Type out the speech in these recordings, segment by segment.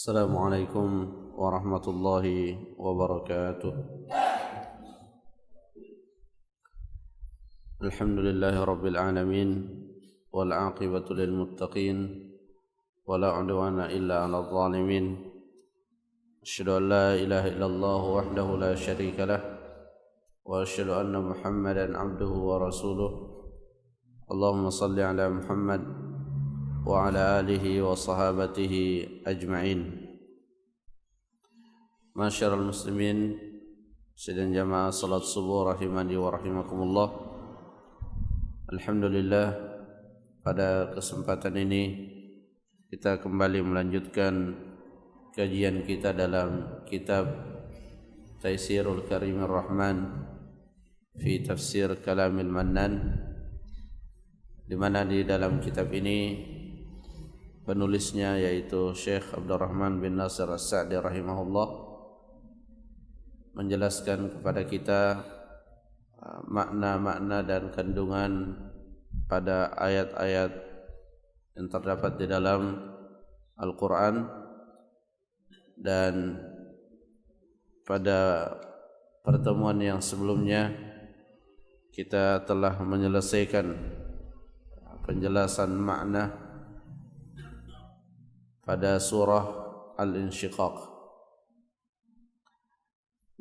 السلام عليكم ورحمة الله وبركاته. الحمد لله رب العالمين والعاقبة للمتقين ولا عدوان إلا على الظالمين. أشهد أن لا إله إلا الله وحده لا شريك له وأشهد أن محمدا عبده ورسوله. اللهم صل على محمد وعلى آله وصحابته أجمعين. Masyarul muslimin sidang jamaah salat subuh rahimani wa rahimakumullah. Alhamdulillah, pada kesempatan ini kita kembali melanjutkan kajian kita dalam kitab Taisirul Karimir Rahman fi Tafsir Kalamil Mannan, di mana di dalam kitab ini penulisnya yaitu Syekh Abdurrahman bin Nasir As-Sa'di rahimahullah menjelaskan kepada kita makna-makna dan kandungan pada ayat-ayat yang terdapat di dalam Al-Quran. Dan pada pertemuan yang sebelumnya kita telah menyelesaikan penjelasan makna pada surah Al-Insyiqaq,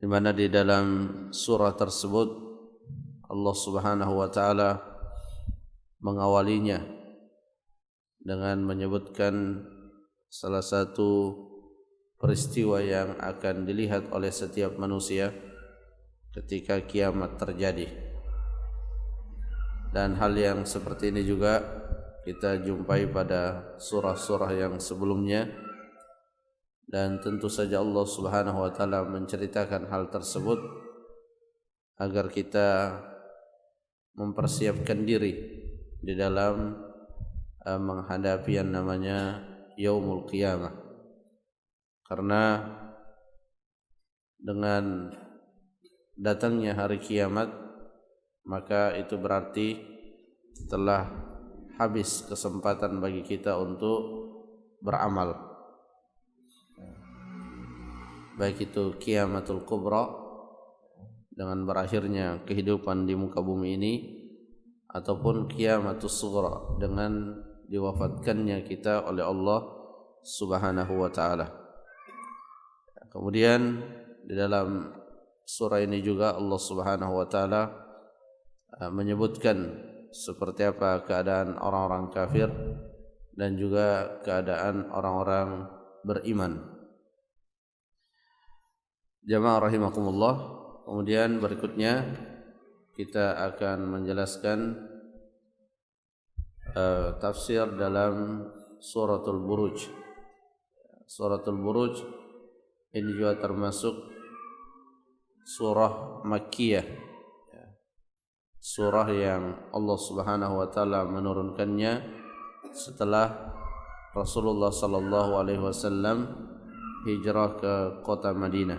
di mana di dalam surah tersebut Allah Subhanahu wa taala mengawalinya dengan menyebutkan salah satu peristiwa yang akan dilihat oleh setiap manusia ketika kiamat terjadi. Dan hal yang seperti ini juga kita jumpai pada surah-surah yang sebelumnya, dan tentu saja Allah Subhanahu wa taala menceritakan hal tersebut agar kita mempersiapkan diri di dalam menghadapi yang namanya Yaumul Qiyamah. Karena dengan datangnya hari kiamat, maka itu berarti telah habis kesempatan bagi kita untuk beramal, baik itu kiamatul kubra dengan berakhirnya kehidupan di muka bumi ini, ataupun kiamatus sughra dengan diwafatkannya kita oleh Allah Subhanahu wa taala. Kemudian di dalam surah ini juga Allah Subhanahu wa taala menyebutkan seperti apa keadaan orang-orang kafir dan juga keadaan orang-orang beriman. Jamaah rahimakumullah. Kemudian berikutnya kita akan menjelaskan tafsir dalam suratul Buruj. Suratul Buruj ini juga termasuk surah Makkiyah, surah yang Allah Subhanahu wa taala menurunkannya setelah Rasulullah sallallahu alaihi wasallam hijrah ke kota Madinah.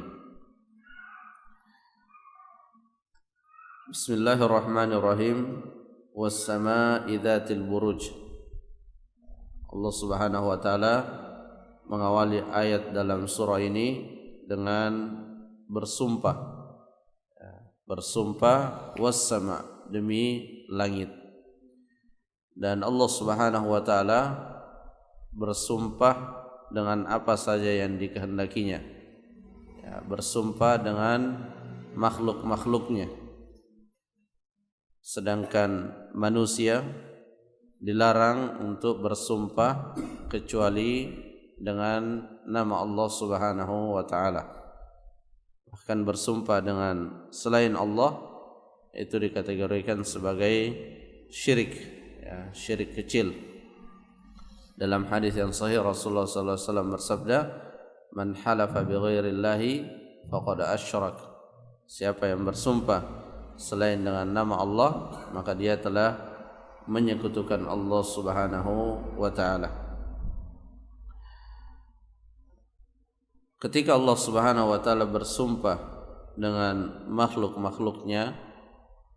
Bismillahirrahmanirrahim. Was-samaa'i dzatil buruj. Allah Subhanahu wa taala mengawali ayat dalam surah ini dengan bersumpah. Bersumpah was-sama', demi langit. Dan Allah Subhanahu wa taala bersumpah dengan apa saja yang dikehendakinya, bersumpah dengan makhluk-makhluknya. Sedangkan manusia dilarang untuk bersumpah kecuali dengan nama Allah Subhanahu wa taala. Bahkan bersumpah dengan selain Allah itu dikategorikan sebagai syirik, syirik kecil. Dalam hadis yang sahih Rasulullah sallallahu alaihi wasallam bersabda, "Man halafa bighairillahi faqad asyrak." Siapa yang bersumpah selain dengan nama Allah, maka dia telah menyekutukan Allah Subhanahu wa taala. Ketika Allah Subhanahu wa taala bersumpah dengan makhluk-makhluknya,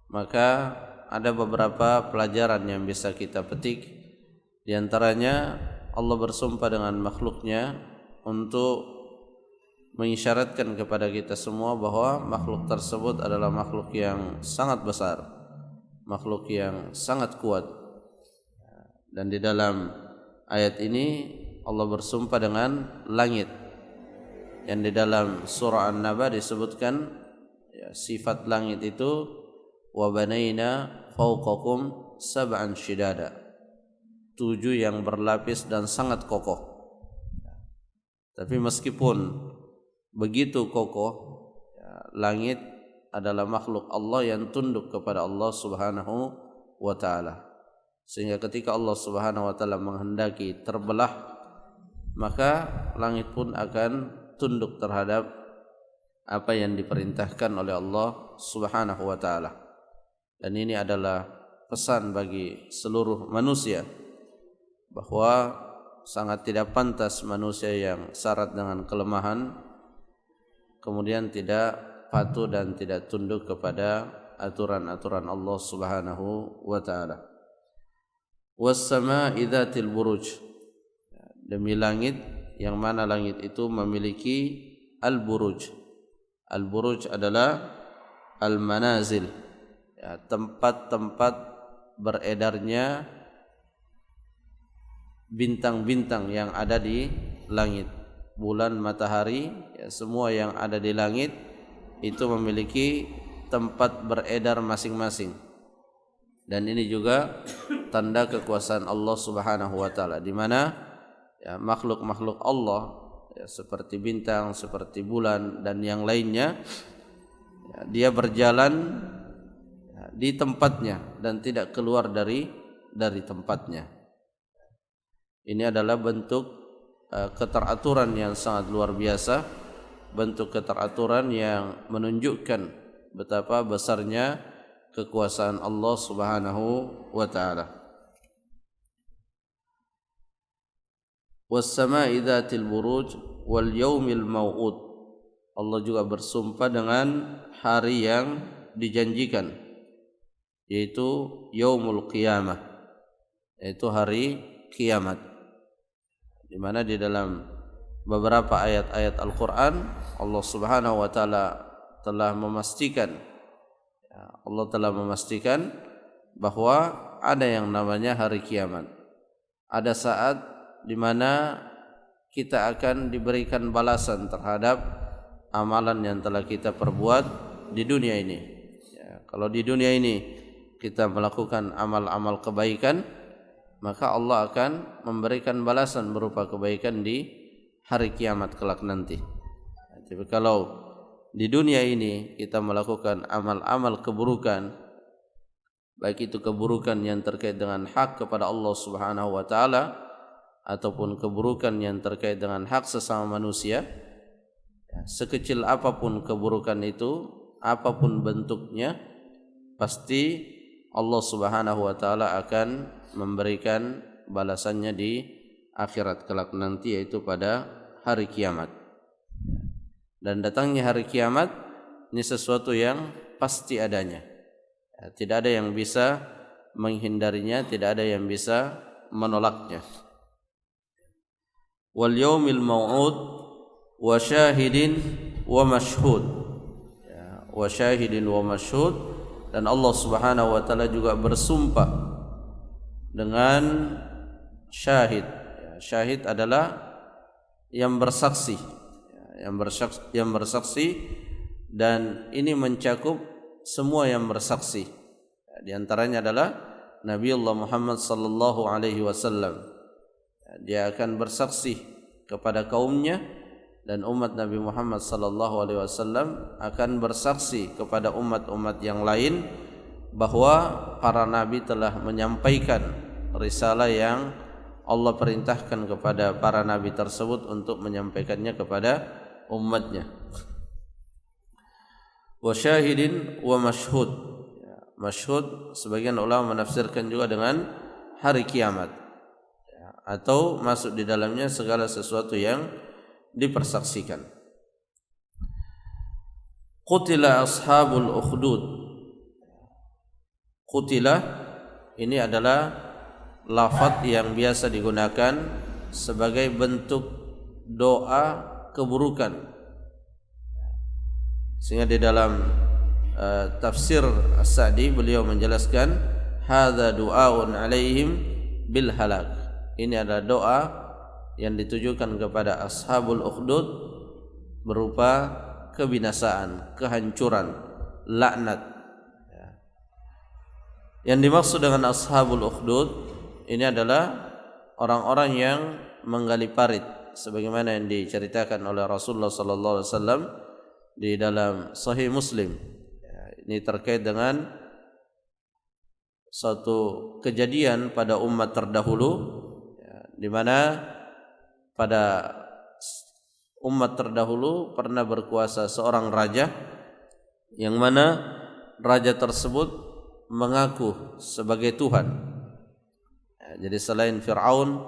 maka ada beberapa pelajaran yang bisa kita petik. Di antaranya Allah bersumpah dengan makhluknya untuk mengisyaratkan kepada kita semua bahwa makhluk tersebut adalah makhluk yang sangat besar, makhluk yang sangat kuat. Dan di dalam ayat ini Allah bersumpah dengan langit, yang di dalam surah An-Naba disebutkan sifat langit itu wa banaina fawqakum sab'an shidada, 7 yang berlapis dan sangat kokoh. Tapi meskipun begitu kokoh, langit adalah makhluk Allah yang tunduk kepada Allah Subhanahu wa taala. Sehingga ketika Allah Subhanahu wa taala menghendaki terbelah, maka langit pun akan tunduk terhadap apa yang diperintahkan oleh Allah Subhanahu wa taala. Dan ini adalah pesan bagi seluruh manusia bahwa sangat tidak pantas manusia yang syarat dengan kelemahan kemudian tidak patuh dan tidak tunduk kepada aturan-aturan Allah Subhanahu wa taala. Was-samaa'i dzatil buruj, demi langit yang mana langit itu memiliki al-buruj. Al-buruj adalah al-manazil, tempat-tempat beredarnya bintang-bintang yang ada di langit, bulan, matahari, semua yang ada di langit itu memiliki tempat beredar masing-masing. Dan ini juga tanda kekuasaan Allah Subhanahu wa taala, di mana makhluk-makhluk Allah seperti bintang, seperti bulan dan yang lainnya, dia berjalan di tempatnya dan tidak keluar dari tempatnya. Ini adalah bentuk keteraturan yang sangat luar biasa, bentuk keteraturan yang menunjukkan betapa besarnya kekuasaan Allah Subhanahu wa taala. Was-samaa'i dzatil buruj wal yaumil mau'ud. Allah juga bersumpah dengan hari yang dijanjikan, yaitu yaumul qiyamah, yaitu hari kiamat. Di mana di dalam beberapa ayat-ayat Al-Qur'an Allah Subhanahu wa taala telah memastikan bahwa ada yang namanya hari kiamat. Ada saat di mana kita akan diberikan balasan terhadap amalan yang telah kita perbuat di dunia ini. Kalau di dunia ini kita melakukan amal-amal kebaikan, maka Allah akan memberikan balasan berupa kebaikan di hari kiamat kelak nanti. Tapi kalau di dunia ini kita melakukan amal-amal keburukan, baik itu keburukan yang terkait dengan hak kepada Allah Subhanahu wa taala ataupun keburukan yang terkait dengan hak sesama manusia, sekecil apapun keburukan itu, apapun bentuknya, pasti Allah Subhanahu wa taala akan memberikan balasannya di akhirat kelak nanti, yaitu pada hari kiamat. Dan datangnya hari kiamat ini sesuatu yang pasti adanya. Tidak ada yang bisa menghindarinya, tidak ada yang bisa menolaknya. Wal yaumil mau'ud wa syahidin wa mashhud. Wa syahidin wa mashhud, dan Allah Subhanahu wa taala juga bersumpah dengan syahid. Syahid adalah yang bersaksi, yang bersaksi, dan ini mencakup semua yang bersaksi. Di antaranya adalah Nabi Allah Muhammad sallallahu alaihi wasallam. Dia akan bersaksi kepada kaumnya, dan umat Nabi Muhammad sallallahu alaihi wasallam akan bersaksi kepada umat-umat yang lain bahwa para nabi telah menyampaikan risalah yang Allah perintahkan kepada para nabi tersebut untuk menyampaikannya kepada umatnya. Wa syahidin wa mashhud. Mashhud sebagian ulama menafsirkan juga dengan hari kiamat, atau masuk di dalamnya segala sesuatu yang dipersaksikan. Qutila ashabul ukhdud. Qutila ini adalah lafaz yang biasa digunakan sebagai bentuk doa keburukan. Sehingga di dalam tafsir As-Sa'di beliau menjelaskan hadza du'aun 'alaihim bil halak. Ini adalah doa yang ditujukan kepada ashabul ukhdud berupa kebinasaan, kehancuran, laknat. Yang dimaksud dengan ashabul ukhdud ini adalah orang-orang yang menggali parit, sebagaimana yang diceritakan oleh Rasulullah sallallahu alaihi wasallam di dalam Sahih Muslim. Ini terkait dengan suatu kejadian pada umat terdahulu, di mana pada umat terdahulu pernah berkuasa seorang raja, yang mana raja tersebut mengaku sebagai Tuhan. Jadi selain Fir'aun,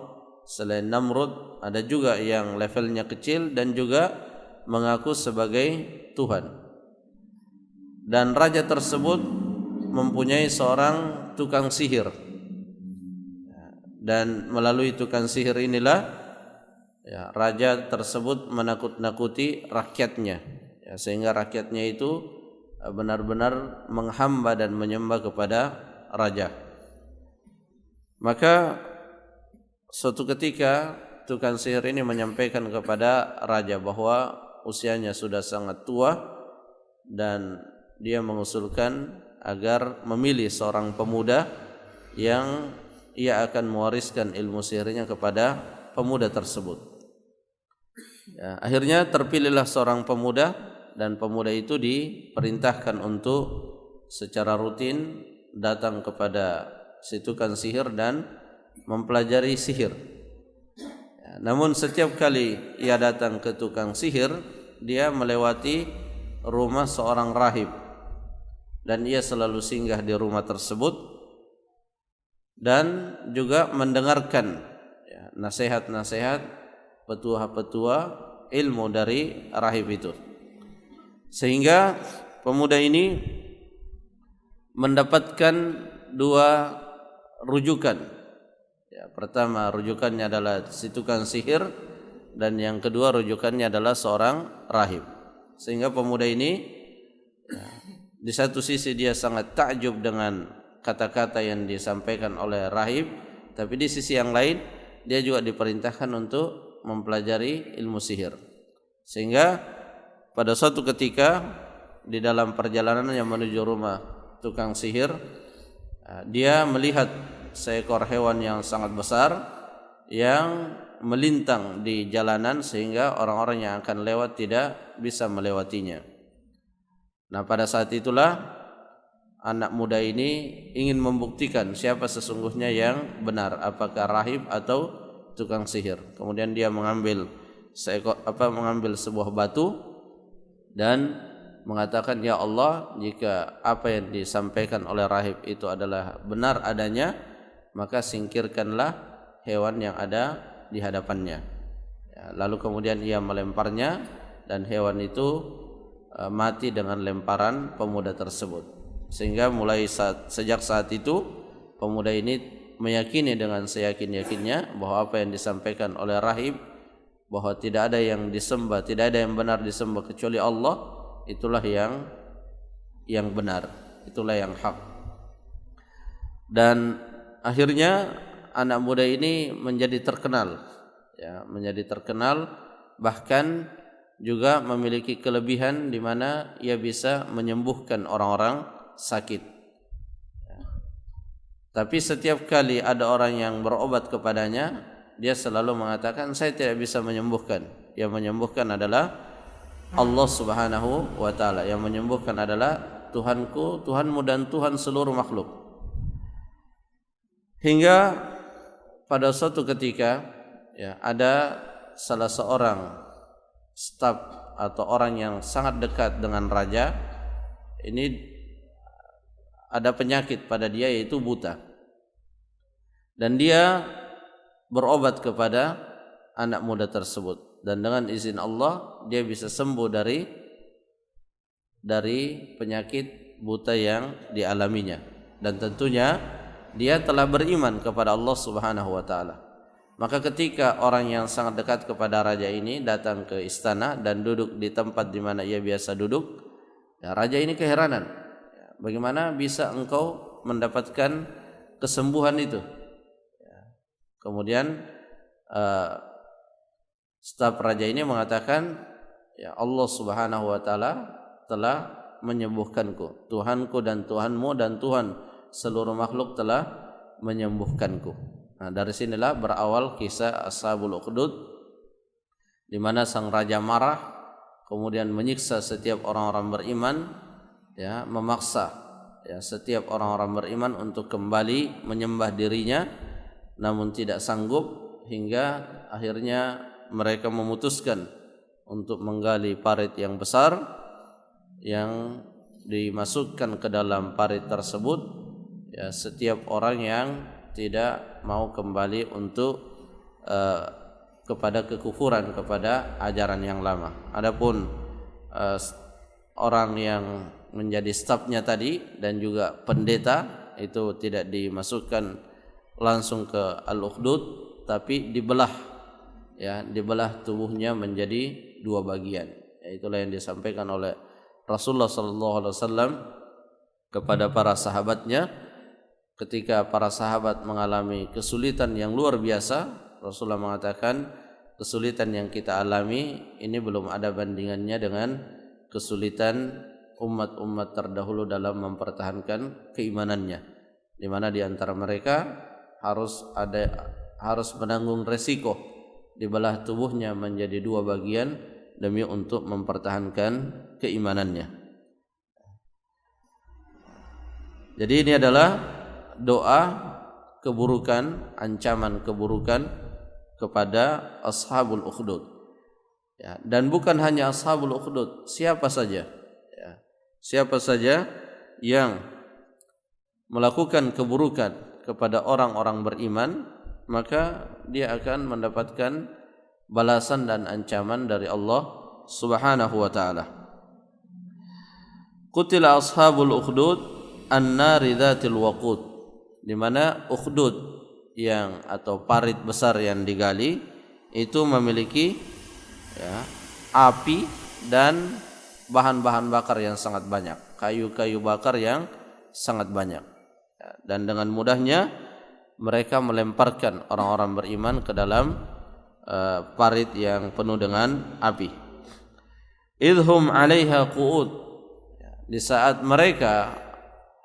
selain Namrud, ada juga yang levelnya kecil dan juga mengaku sebagai Tuhan. Dan raja tersebut mempunyai seorang tukang sihir, dan melalui tukang sihir inilah raja tersebut menakut-nakuti rakyatnya, sehingga rakyatnya itu benar-benar menghamba dan menyembah kepada raja. Maka suatu ketika tukang sihir ini menyampaikan kepada raja bahwa usianya sudah sangat tua, dan dia mengusulkan agar memilih seorang pemuda yang ia akan mewariskan ilmu sihirnya kepada pemuda tersebut. Akhirnya terpilihlah seorang pemuda, dan pemuda itu diperintahkan untuk secara rutin datang kepada si tukang sihir dan mempelajari sihir. Namun setiap kali ia datang ke tukang sihir, dia melewati rumah seorang rahib, dan ia selalu singgah di rumah tersebut dan juga mendengarkan nasihat-nasihat, petua-petua ilmu dari rahib itu. Sehingga pemuda ini mendapatkan dua rujukan. Pertama, rujukannya adalah si tukang sihir, dan yang kedua rujukannya adalah seorang rahib. Sehingga pemuda ini di satu sisi dia sangat takjub dengan kata-kata yang disampaikan oleh rahib, tapi di sisi yang lain dia juga diperintahkan untuk mempelajari ilmu sihir. Sehingga pada suatu ketika di dalam perjalanan yang menuju rumah tukang sihir, dia melihat seekor hewan yang sangat besar yang melintang di jalanan, sehingga orang-orang yang akan lewat tidak bisa melewatinya. Nah, pada saat itulah anak muda ini ingin membuktikan siapa sesungguhnya yang benar, apakah rahib atau tukang sihir. Kemudian dia mengambil sebuah batu dan mengatakan, "Ya Allah, jika apa yang disampaikan oleh rahib itu adalah benar adanya, maka singkirkanlah hewan yang ada di hadapannya." Lalu kemudian ia melemparnya, dan hewan itu mati dengan lemparan pemuda tersebut. Sehingga sejak saat itu pemuda ini meyakini dengan seyakin-yakinnya bahwa apa yang disampaikan oleh rahib, bahwa tidak ada yang disembah, tidak ada yang benar disembah kecuali Allah, itulah yang benar, itulah yang hak. Dan akhirnya anak muda ini menjadi terkenal, bahkan juga memiliki kelebihan di mana ia bisa menyembuhkan orang-orang sakit. Tapi setiap kali ada orang yang berobat kepadanya, dia selalu mengatakan, "Saya tidak bisa menyembuhkan. Yang menyembuhkan adalah Allah Subhanahu wa taala. Yang menyembuhkan adalah Tuhanku, Tuhanmu, dan Tuhan seluruh makhluk." Hingga pada suatu ketika ada salah seorang staf atau orang yang sangat dekat dengan raja ini, ada penyakit pada dia, yaitu buta, dan dia berobat kepada anak muda tersebut, dan dengan izin Allah dia bisa sembuh dari penyakit buta yang dialaminya. Dan tentunya dia telah beriman kepada Allah Subhanahu wa taala. Maka ketika orang yang sangat dekat kepada raja ini datang ke istana dan duduk di tempat di mana ia biasa duduk, ya, raja ini keheranan, ya, bagaimana bisa engkau mendapatkan kesembuhan itu? Ya. Kemudian staf raja ini mengatakan, ya, Allah Subhanahu wa taala telah menyembuhkanku. Tuhanku dan Tuhanmu dan Tuhan seluruh makhluk telah menyembuhkanku. Nah, dari sinilah berawal kisah Ashabul Ukhdud, di mana sang raja marah, kemudian menyiksa setiap orang-orang beriman, ya, memaksa, ya, setiap orang-orang beriman untuk kembali menyembah dirinya, namun tidak sanggup, hingga akhirnya mereka memutuskan untuk menggali parit yang besar, yang dimasukkan ke dalam parit tersebut, ya, setiap orang yang tidak mau kembali untuk kepada kekufuran, kepada ajaran yang lama. Adapun orang yang menjadi stafnya tadi dan juga pendeta itu tidak dimasukkan langsung ke Al-Ukhdud, tapi dibelah, ya, dibelah tubuhnya menjadi dua bagian. Itulah yang disampaikan oleh Rasulullah SAW kepada para sahabatnya ketika para sahabat mengalami kesulitan yang luar biasa. Rasulullah mengatakan, kesulitan yang kita alami ini belum ada bandingannya dengan kesulitan umat-umat terdahulu dalam mempertahankan keimanannya, di mana di antara mereka harus menanggung resiko dibelah tubuhnya menjadi dua bagian demi untuk mempertahankan keimanannya. Jadi ini adalah doa keburukan, ancaman keburukan kepada Ashabul Ukhdud, ya, dan bukan hanya Ashabul Ukhdud, siapa saja, ya, siapa saja yang melakukan keburukan kepada orang-orang beriman, maka dia akan mendapatkan balasan dan ancaman dari Allah Subhanahu wa taala. Qutila ashabul ukhdud an-nari dzatil waqud, di mana ukhdud yang atau parit besar yang digali itu memiliki, ya, api dan bahan-bahan bakar yang sangat banyak, kayu-kayu bakar yang sangat banyak, ya, dan dengan mudahnya mereka melemparkan orang-orang beriman ke dalam parit yang penuh dengan api. Idhum 'alaiha qu'ud, di saat mereka,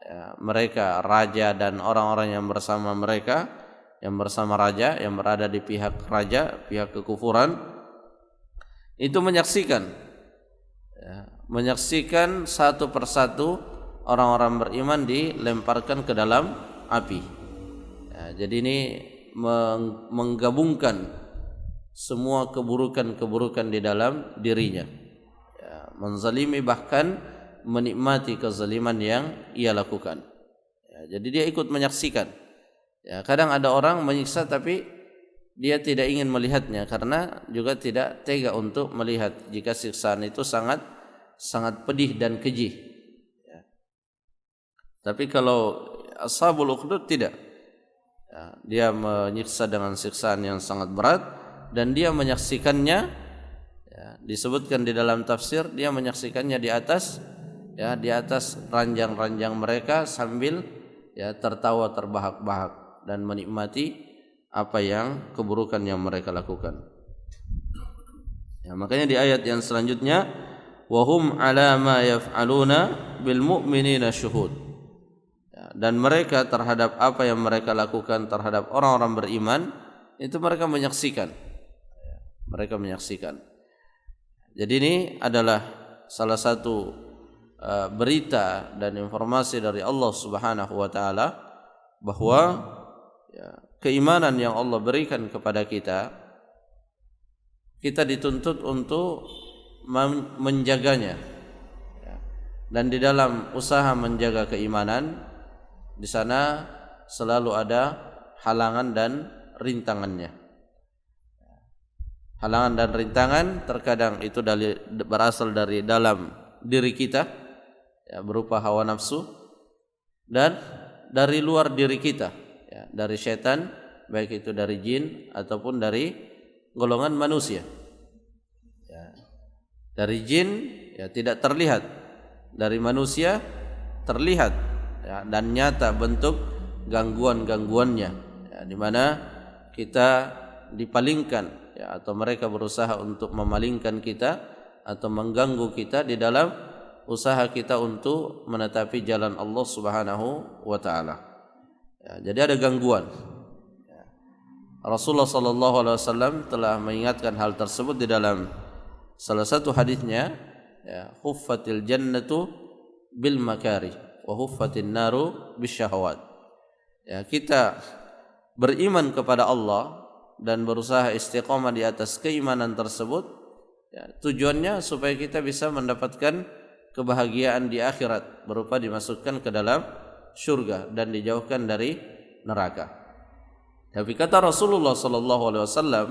ya, mereka raja dan orang-orang yang bersama mereka, yang bersama raja, yang berada di pihak raja, pihak kekufuran, itu menyaksikan, ya, menyaksikan satu persatu orang-orang beriman dilemparkan ke dalam api. Ya, jadi ini menggabungkan semua keburukan-keburukan di dalam dirinya, ya, menzalimi bahkan menikmati kezaliman yang ia lakukan, ya, jadi dia ikut menyaksikan. Ya, kadang ada orang menyiksa tapi dia tidak ingin melihatnya karena juga tidak tega untuk melihat jika siksaan itu sangat pedih dan keji, ya. Tapi kalau Ashabul Ukhdud tidak, ya, dia menyiksa dengan siksaan yang sangat berat dan dia menyaksikannya, ya, disebutkan di dalam tafsir dia menyaksikannya di atas, ya, di atas ranjang-ranjang mereka sambil, ya, tertawa terbahak-bahak dan menikmati apa yang keburukan yang mereka lakukan. Ya, makanya di ayat yang selanjutnya, wahum ala ma yaf'aluna bil mu'minina syuhud, ya, dan mereka terhadap apa yang mereka lakukan terhadap orang-orang beriman itu mereka menyaksikan, ya, mereka menyaksikan. Jadi ini adalah salah satu berita dan informasi dari Allah Subhanahu wa taala bahwa, ya, keimanan yang Allah berikan kepada kita dituntut untuk menjaganya, ya. Dan di dalam usaha menjaga keimanan, di sana selalu ada halangan dan rintangannya. Halangan dan rintangan terkadang itu berasal dari dalam diri kita, ya, berupa hawa nafsu, dan dari luar diri kita, ya, dari setan baik itu dari jin ataupun dari golongan manusia. Ya. Dari jin ya tidak terlihat, dari manusia terlihat ya, dan nyata bentuk gangguan-gangguannya ya, di mana kita dipalingkan ya, atau mereka berusaha untuk memalingkan kita atau mengganggu kita di dalam usaha kita untuk menetapi jalan Allah Subhanahu wa taala. Ya, jadi ada gangguan. Ya. Rasulullah sallallahu alaihi wasallam telah mengingatkan hal tersebut di dalam salah satu hadisnya, ya, huffatil jannatu bil makari wa huffatin naru bisyahawat. Ya, kita beriman kepada Allah dan berusaha istiqamah di atas keimanan tersebut, ya, tujuannya supaya kita bisa mendapatkan kebahagiaan di akhirat berupa dimasukkan ke dalam surga dan dijauhkan dari neraka. Tapi kata Rasulullah sallallahu alaihi wasallam,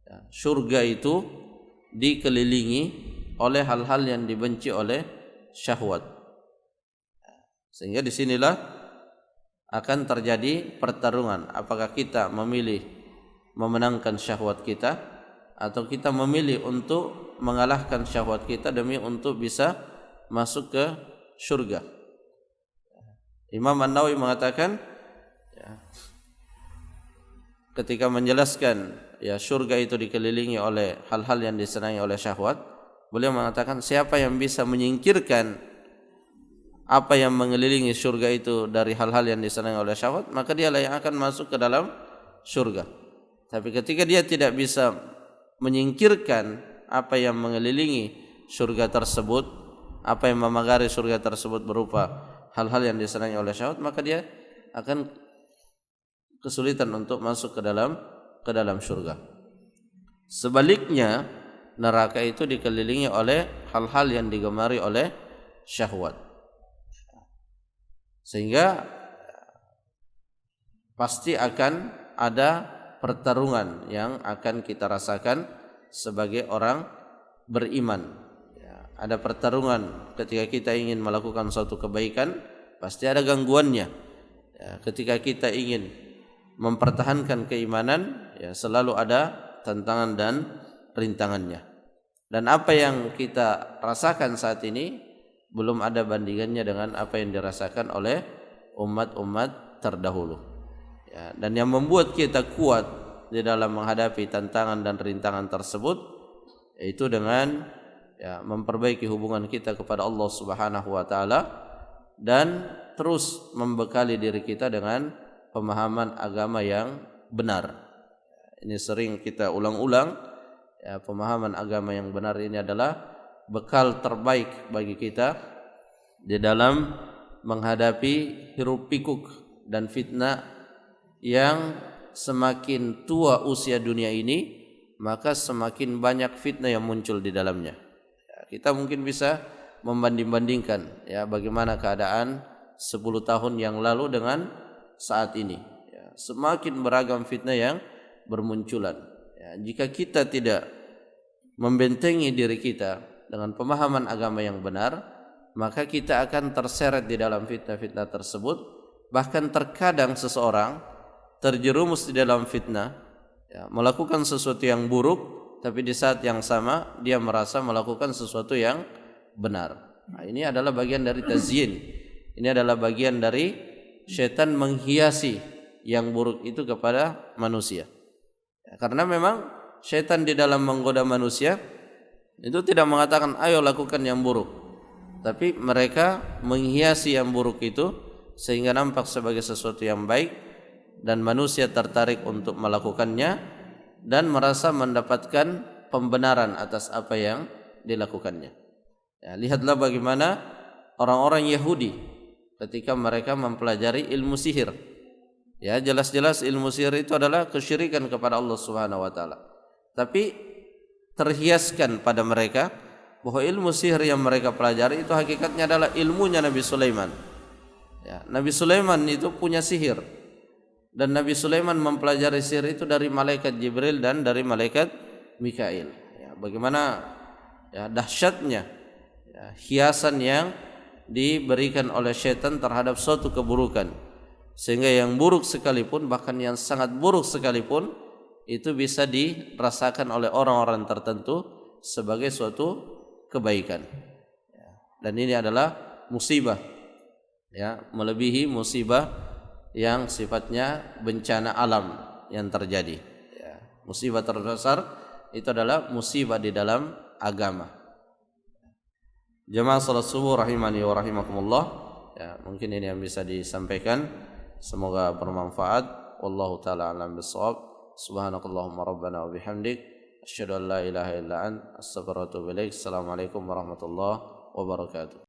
ya, surga itu dikelilingi oleh hal-hal yang dibenci oleh syahwat. Sehingga disinilah akan terjadi pertarungan. Apakah kita memilih memenangkan syahwat kita atau kita memilih untuk mengalahkan syahwat kita demi untuk bisa masuk ke surga. Imam An-Nawawi mengatakan ya, ketika menjelaskan ya surga itu dikelilingi oleh hal-hal yang disenangi oleh syahwat, beliau mengatakan siapa yang bisa menyingkirkan apa yang mengelilingi surga itu dari hal-hal yang disenangi oleh syahwat, maka dialah yang akan masuk ke dalam surga. Tapi ketika dia tidak bisa menyingkirkan apa yang mengelilingi surga tersebut, apa yang memagari surga tersebut berupa hal-hal yang disenangi oleh syahwat, maka dia akan kesulitan untuk masuk ke dalam surga. Sebaliknya, neraka itu dikelilingi oleh hal-hal yang digemari oleh syahwat. Sehingga pasti akan ada pertarungan yang akan kita rasakan sebagai orang beriman. Ya, ada pertarungan ketika kita ingin melakukan suatu kebaikan, pasti ada gangguannya. Ya, ketika kita ingin mempertahankan keimanan, ya selalu ada tantangan dan rintangannya. Dan apa yang kita rasakan saat ini belum ada bandingannya dengan apa yang dirasakan oleh umat-umat terdahulu. Ya, dan yang membuat kita kuat di dalam menghadapi tantangan dan rintangan tersebut yaitu dengan ya, memperbaiki hubungan kita kepada Allah Subhanahu wa taala dan terus membekali diri kita dengan pemahaman agama yang benar. Ini sering kita ulang-ulang ya, pemahaman agama yang benar ini adalah bekal terbaik bagi kita di dalam menghadapi hiruk pikuk dan fitnah yang semakin tua usia dunia ini, maka semakin banyak fitnah yang muncul di dalamnya. Ya, kita mungkin bisa membanding-bandingkan ya bagaimana keadaan 10 tahun yang lalu dengan saat ini. Ya, semakin beragam fitnah yang bermunculan. Ya, jika kita tidak membentengi diri kita dengan pemahaman agama yang benar, maka kita akan terseret di dalam fitnah-fitnah tersebut. Bahkan terkadang seseorang terjerumus di dalam fitnah, ya, melakukan sesuatu yang buruk, tapi di saat yang sama dia merasa melakukan sesuatu yang benar. Nah, ini adalah bagian dari tazyin. Ini adalah bagian dari syaitan menghiasi yang buruk itu kepada manusia. Ya, karena memang syaitan di dalam menggoda manusia itu tidak mengatakan ayo lakukan yang buruk, tapi mereka menghiasi yang buruk itu sehingga nampak sebagai sesuatu yang baik dan manusia tertarik untuk melakukannya dan merasa mendapatkan pembenaran atas apa yang dilakukannya. Ya, lihatlah bagaimana orang-orang Yahudi ketika mereka mempelajari ilmu sihir. Ya, jelas-jelas ilmu sihir itu adalah kesyirikan kepada Allah Subhanahu wa taala. Tapi terhiaskan pada mereka bahwa ilmu sihir yang mereka pelajari itu hakikatnya adalah ilmunya Nabi Sulaiman. Ya, Nabi Sulaiman itu punya sihir dan Nabi Sulaiman mempelajari sihir itu dari malaikat Jibril dan dari malaikat Mikail. Ya, bagaimana ya, dahsyatnya ya, hiasan yang diberikan oleh syaitan terhadap suatu keburukan Sehingga yang buruk sekalipun, bahkan yang sangat buruk sekalipun, itu bisa dirasakan oleh orang-orang tertentu sebagai suatu kebaikan. Dan ini adalah musibah, ya, melebihi musibah yang sifatnya bencana alam yang terjadi. Ya, musibah terbesar itu adalah musibah di dalam agama. Jamaah salat subuh rahimani wa rahimakumullah. Ya, mungkin ini yang bisa disampaikan. Semoga bermanfaat. Wallahu taala alam bissawab. Subhanakallahumma rabbana wa bihamdik asyhadu an la ilaha illa anta astaghfiruka wa atubu ilaik. Assalamualaikum warahmatullahi wabarakatuh.